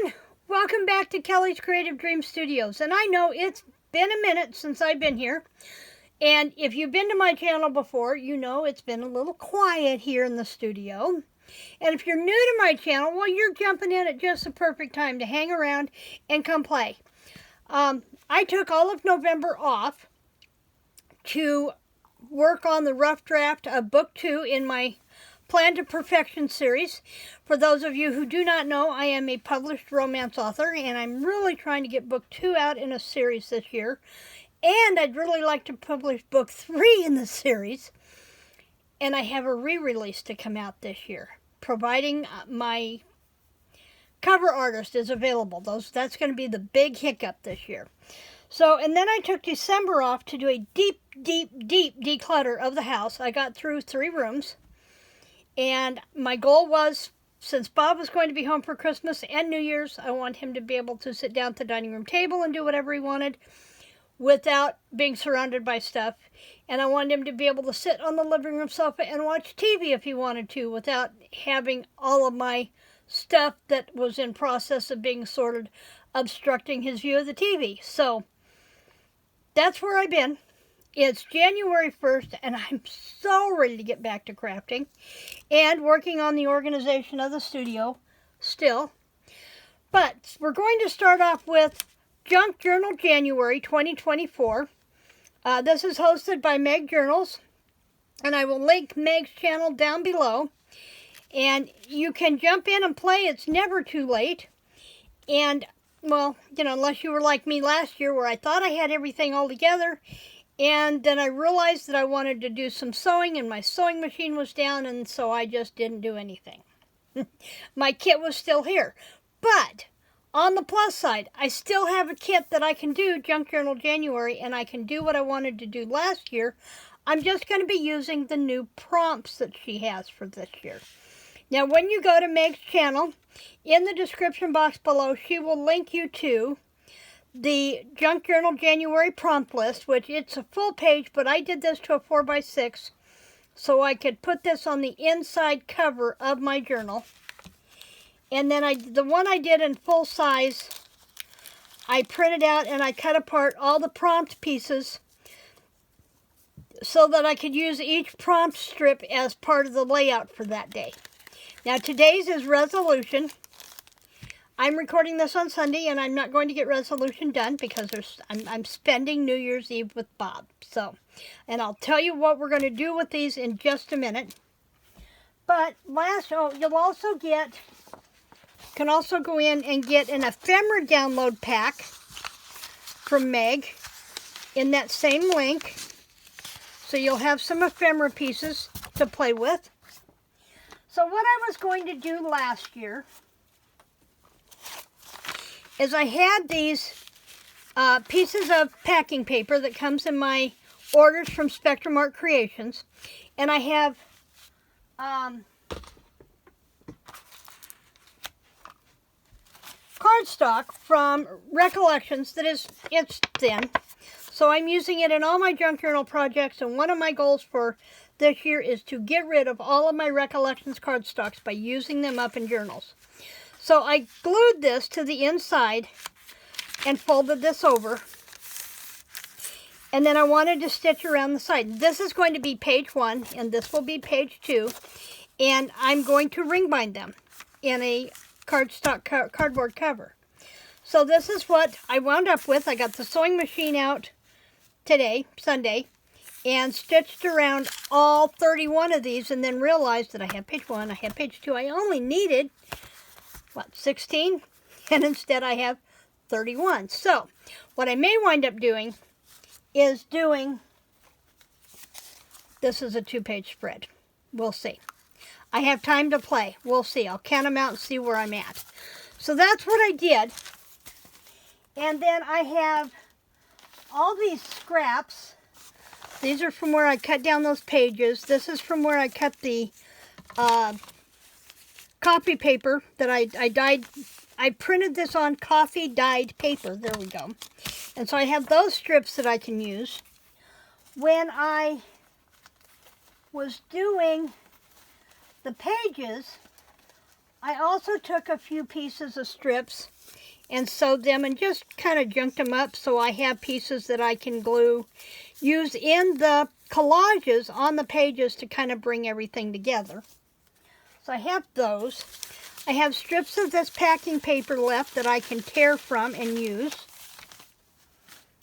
everyone, welcome back to Kelly's Creative Dream Studios. And I know it's been a minute since I've been here. And if you've been to my channel before, you know it's been a little quiet here in the studio. And if you're new to my channel, well, you're jumping in at just the perfect time to hang around and come play. I took all of November off to work on the rough draft of Book 2 in my Plan to Perfection series. For those of you who do not know, I am a published romance author, and I'm really trying to get Book 2 out in a series this year. And I'd really like to publish Book 3 in the series. And I have a re-release to come out this year, providing my cover artist is available. That's going to be the big hiccup this year. So, and then I took December off to do a deep declutter of the house. I got through 3 rooms. And my goal was, since Bob was going to be home for Christmas and New Year's, I want him to be able to sit down at the dining room table and do whatever he wanted without being surrounded by stuff. And I wanted him to be able to sit on the living room sofa and watch TV if he wanted to without having all of my stuff that was in process of being sorted obstructing his view of the TV. So that's where I've been. It's January 1st, and I'm so ready to get back to crafting and working on the organization of the studio still. But we're going to start off with Junk Journal January 2024. This is hosted by Meg Journals, and I will link Meg's channel down below. And you can jump in and play. It's never too late. And, well, you know, unless you were like me last year where I thought I had everything all together, and then I realized that I wanted to do some sewing, and my sewing machine was down, and so I just didn't do anything. My kit was still here. But on the plus side, I still have a kit that I can do, Junk Journal January, and I can do what I wanted to do last year. I'm just going to be using the new prompts that she has for this year. Now, when you go to Meg's channel, in the description box below, she will link you to the Junk Journal January prompt list, which it's a full page, but I did this to a 4x6 so I could put this on the inside cover of my journal. And then the one I did in full size, I printed out and I cut apart all the prompt pieces so that I could use each prompt strip as part of the layout for that day. Now today's is resolution. I'm recording this on Sunday, and I'm not going to get resolution done because I'm spending New Year's Eve with Bob. So, and I'll tell you what we're going to do with these in just a minute. But you'll also can also go in and get an ephemera download pack from Meg in that same link. So you'll have some ephemera pieces to play with. So what I was going to do last year is I had these pieces of packing paper that comes in my orders from Spectrum Art Creations, and I have cardstock from Recollections it's thin, so I'm using it in all my junk journal projects, and one of my goals for this year is to get rid of all of my Recollections cardstocks by using them up in journals. So I glued this to the inside and folded this over. And then I wanted to stitch around the side. This is going to be page 1, and this will be page 2. And I'm going to ring bind them in a cardboard cover. So this is what I wound up with. I got the sewing machine out today, Sunday, and stitched around all 31 of these, and then realized that I had page 1, I had page 2. I only needed 16, and instead I have 31. So what I may wind up doing is this is a 2-page spread. We'll see. I have time to play. We'll see. I'll count them out and see where I'm at. So that's what I did. And then I have all these scraps. These are from where I cut down those pages. This is from where I cut the copy paper that I dyed. I printed this on coffee dyed paper. There we go. And so I have those strips that I can use. When I was doing the pages, I also took a few pieces of strips and sewed them and just kind of junked them up so I have pieces that I can use in the collages on the pages to kind of bring everything together. So I have those. I have strips of this packing paper left that I can tear from and use.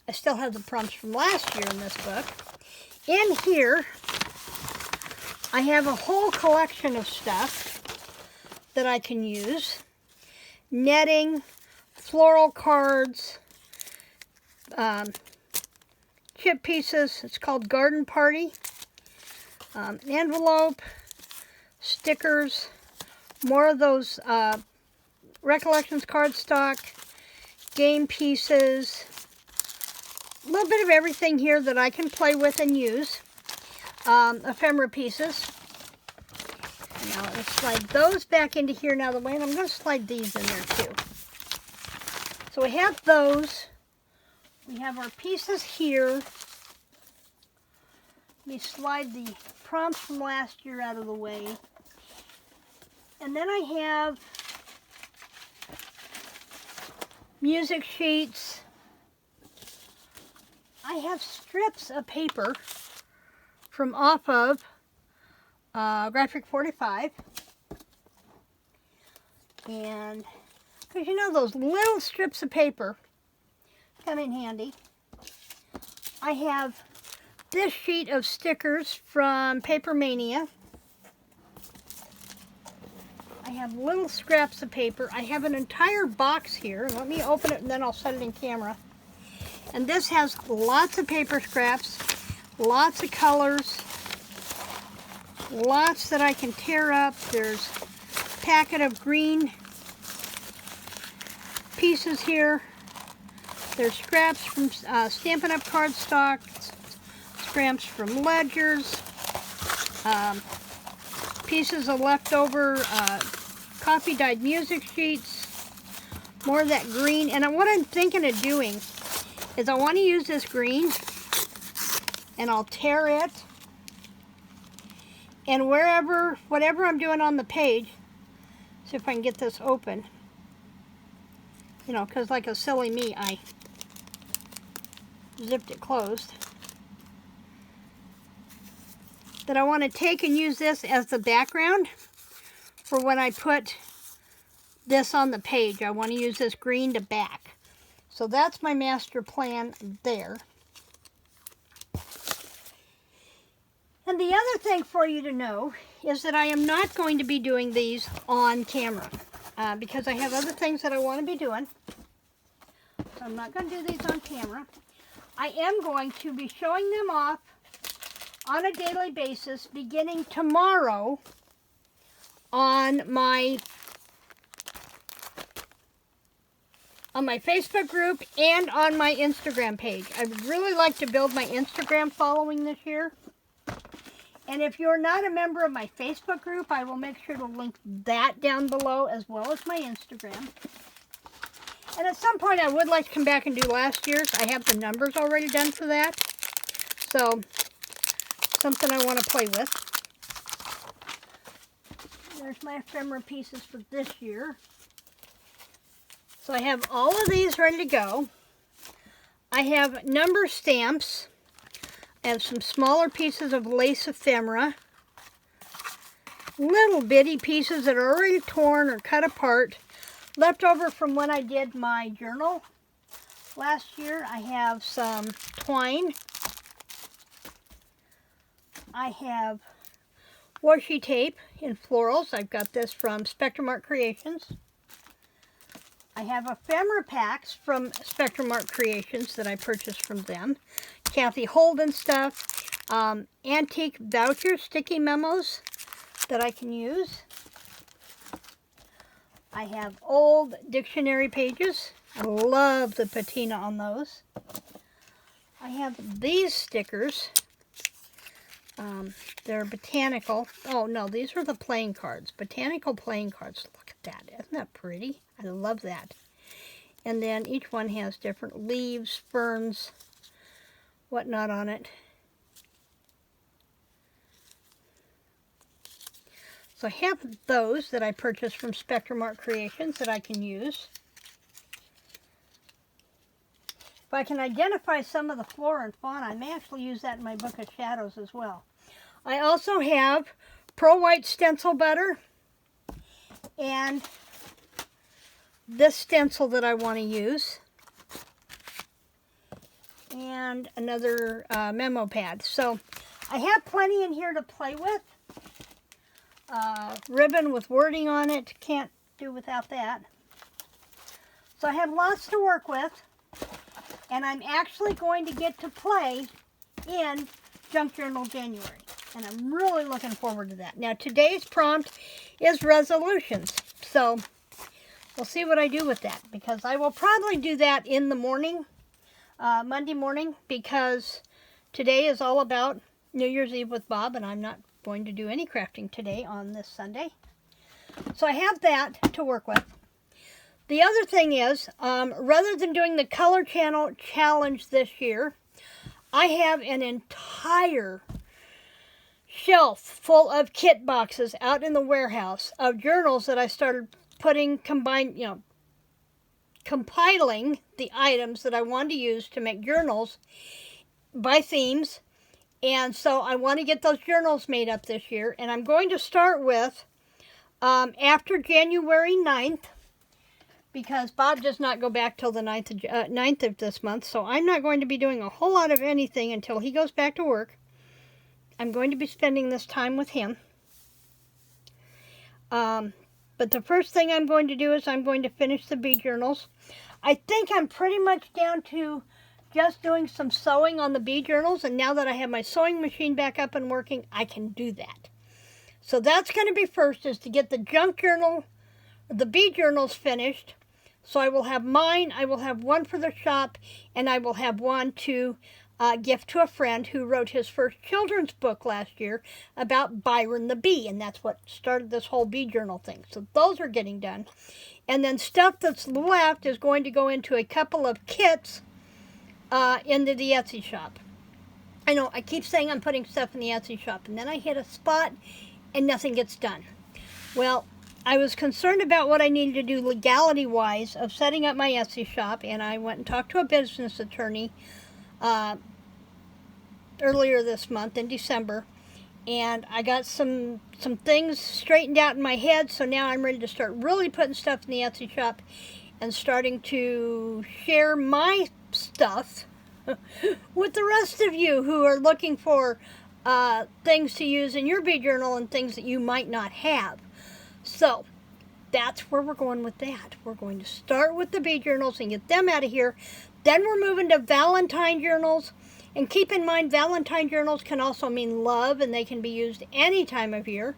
I still have the prompts from last year in this book. In here, I have a whole collection of stuff that I can use. Netting, floral cards, chip pieces. It's called Garden Party. Envelope, stickers, more of those Recollections cardstock, game pieces, a little bit of everything here that I can play with and use. Ephemera pieces. Now let's slide those back into here now the way, and I'm going to slide these in there too. So we have those. We have our pieces here. Let me slide the prompts from last year out of the way. And then I have music sheets. I have strips of paper from off of Graphic 45. And, because you know those little strips of paper come in handy. I have this sheet of stickers from Paper Mania. I have little scraps of paper. I have an entire box here. Let me open it and then I'll set it in camera. And this has lots of paper scraps, lots of colors, lots that I can tear up. There's a packet of green pieces here. There's scraps from Stampin' Up! Cardstock, scraps from ledgers, pieces of leftover coffee dyed music sheets, more of that green. And what I'm thinking of doing is I want to use this green and I'll tear it, and whatever I'm doing on the page, see if I can get this open, you know, because like a silly me, I zipped it closed, that I want to take and use this as the background for when I put this on the page. I want to use this green to back. So that's my master plan there. And the other thing for you to know is that I am not going to be doing these on camera because I have other things that I want to be doing. So I'm not going to do these on camera. I am going to be showing them off on a daily basis beginning tomorrow on my Facebook group and on my Instagram page. I would really like to build my Instagram following this year. And if you're not a member of my Facebook group, I will make sure to link that down below as well as my Instagram. And at some point I would like to come back and do last year's. I have the numbers already done for that. So, something I want to play with. There's my ephemera pieces for this year. So I have all of these ready to go. I have number stamps. I have some smaller pieces of lace ephemera. Little bitty pieces that are already torn or cut apart. Left over from when I did my journal last year. I have some twine. I have washi tape in florals. I've got this from Spectrum Art Creations. I have ephemera packs from Spectrum Art Creations that I purchased from them. Kathy Holden stuff. Antique voucher sticky memos that I can use. I have old dictionary pages. I love the patina on those. I have these stickers. They're botanical. Oh no, these are the playing cards. Botanical playing cards. Look at that. Isn't that pretty? I love that. And then each one has different leaves, ferns, whatnot on it. So I have those that I purchased from Spectrum Art Creations that I can use. If I can identify some of the flora and fauna, I may actually use that in my Book of Shadows as well. I also have Pearl White stencil butter and this stencil that I want to use, and another memo pad. So I have plenty in here to play with. Ribbon with wording on it, can't do without that. So I have lots to work with, and I'm actually going to get to play in Junk Journal January, and I'm really looking forward to that. Now today's prompt is resolutions, so we'll see what I do with that, because I will probably do that in the morning, Monday morning, because today is all about New Year's Eve with Bob, and I'm not going to do any crafting today on this Sunday. So I have that to work with. The other thing is, rather than doing the Color Channel Challenge this year, I have an entire shelf full of kit boxes out in the warehouse of journals that I started compiling the items that I wanted to use to make journals by themes. And so I want to get those journals made up this year. And I'm going to start with after January 9th, because Bob does not go back till the 9th of this month. So I'm not going to be doing a whole lot of anything until he goes back to work. I'm going to be spending this time with him. But the first thing I'm going to do is I'm going to finish the bee journals. I think I'm pretty much down to just doing some sewing on the bee journals, and now that I have my sewing machine back up and working, I can do that. So that's going to be first, is to get the junk journal, the bee journals finished. So I will have mine, I will have one for the shop, and I will have one to gift to a friend who wrote his first children's book last year about Byron the bee, and that's what started this whole bee journal thing. So those are getting done. And then stuff that's left is going to go into a couple of kits into the Etsy shop. I know, I keep saying I'm putting stuff in the Etsy shop, and then I hit a spot and nothing gets done. Well, I was concerned about what I needed to do legality-wise of setting up my Etsy shop, and I went and talked to a business attorney earlier this month in December, and I got some things straightened out in my head, so now I'm ready to start really putting stuff in the Etsy shop and starting to share my stuff with the rest of you who are looking for things to use in your bee journal and things that you might not have. So that's where we're going with that. We're going to start with the bee journals and get them out of here. Then we're moving to Valentine journals. And keep in mind, Valentine journals can also mean love, and they can be used any time of year.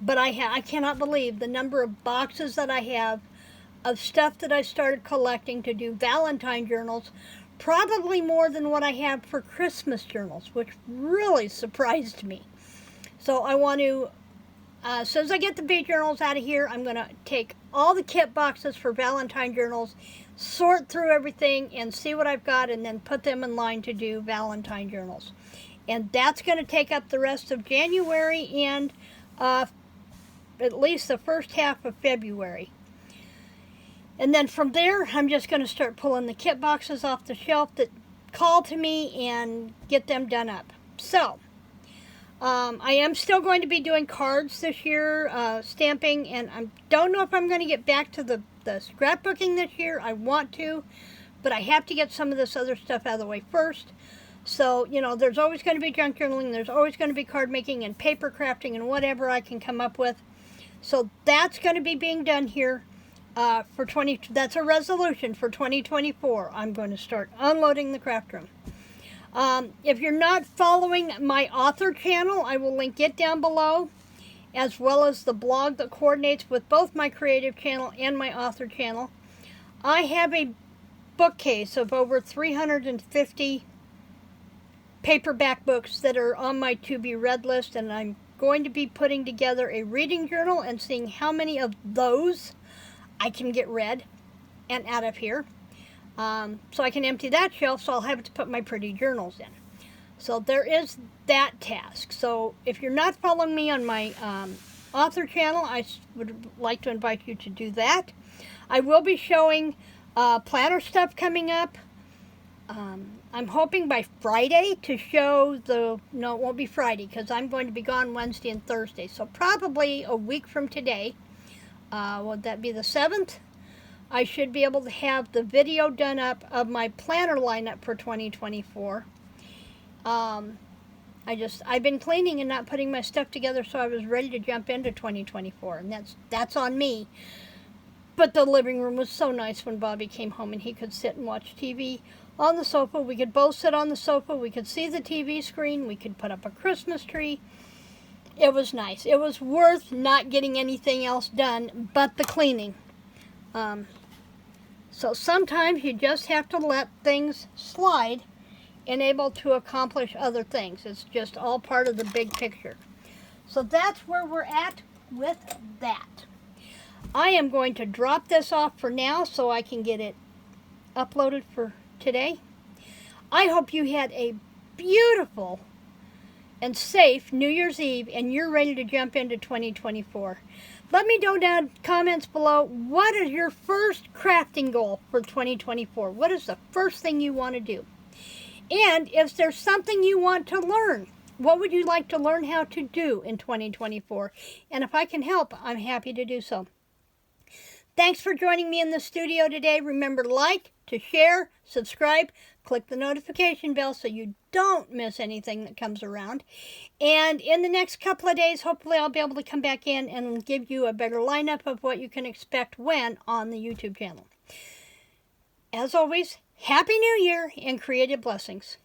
But I cannot believe the number of boxes that I have of stuff that I started collecting to do Valentine journals, probably more than what I have for Christmas journals, which really surprised me. So I want to, as soon as I get the bee journals out of here, I'm going to take all the kit boxes for Valentine journals, sort through everything and see what I've got, and then put them in line to do Valentine journals. And that's going to take up the rest of January and at least the first half of February. And then from there, I'm just going to start pulling the kit boxes off the shelf that call to me and get them done up. So I am still going to be doing cards this year, stamping, and I don't know if I'm going to get back to the scrapbooking this year. I want to, but I have to get some of this other stuff out of the way first. So, you know, there's always going to be junk journaling, there's always going to be card making and paper crafting and whatever I can come up with. So that's going to be being done here that's a resolution for 2024. I'm going to start unloading the craft room. If you're not following my author channel, I will link it down below, as well as the blog that coordinates with both my creative channel and my author channel. I have a bookcase of over 350 paperback books that are on my to-be-read list, and I'm going to be putting together a reading journal and seeing how many of those I can get read and out of here. So I can empty that shelf, so I'll have to put my pretty journals in. So there is that task. So if you're not following me on my author channel, I would like to invite you to do that. I will be showing planner stuff coming up. I'm hoping by Friday to show no, it won't be Friday because I'm going to be gone Wednesday and Thursday. So probably a week from today, would that be the 7th? I should be able to have the video done up of my planner lineup for 2024. I've been cleaning and not putting my stuff together, so I was ready to jump into 2024, and that's on me. But the living room was so nice when Bobby came home and he could sit and watch TV on the sofa. We could both sit on the sofa. We could see the TV screen. We could put up a Christmas tree. It was nice. It was worth not getting anything else done but the cleaning. So sometimes you just have to let things slide and able to accomplish other things. It's just all part of the big picture. So that's where we're at with that. I am going to drop this off for now so I can get it uploaded for today. I hope you had a beautiful and safe New Year's Eve and you're ready to jump into 2024. Let me know down in the comments below, what is your first crafting goal for 2024? What is the first thing you want to do? And if there's something you want to learn, what would you like to learn how to do in 2024? And if I can help, I'm happy to do so. Thanks for joining me in the studio today. Remember to like, to share, subscribe, click the notification bell so you don't miss anything that comes around. And in the next couple of days, hopefully I'll be able to come back in and give you a better lineup of what you can expect when on the YouTube channel. As always, Happy New Year and creative blessings.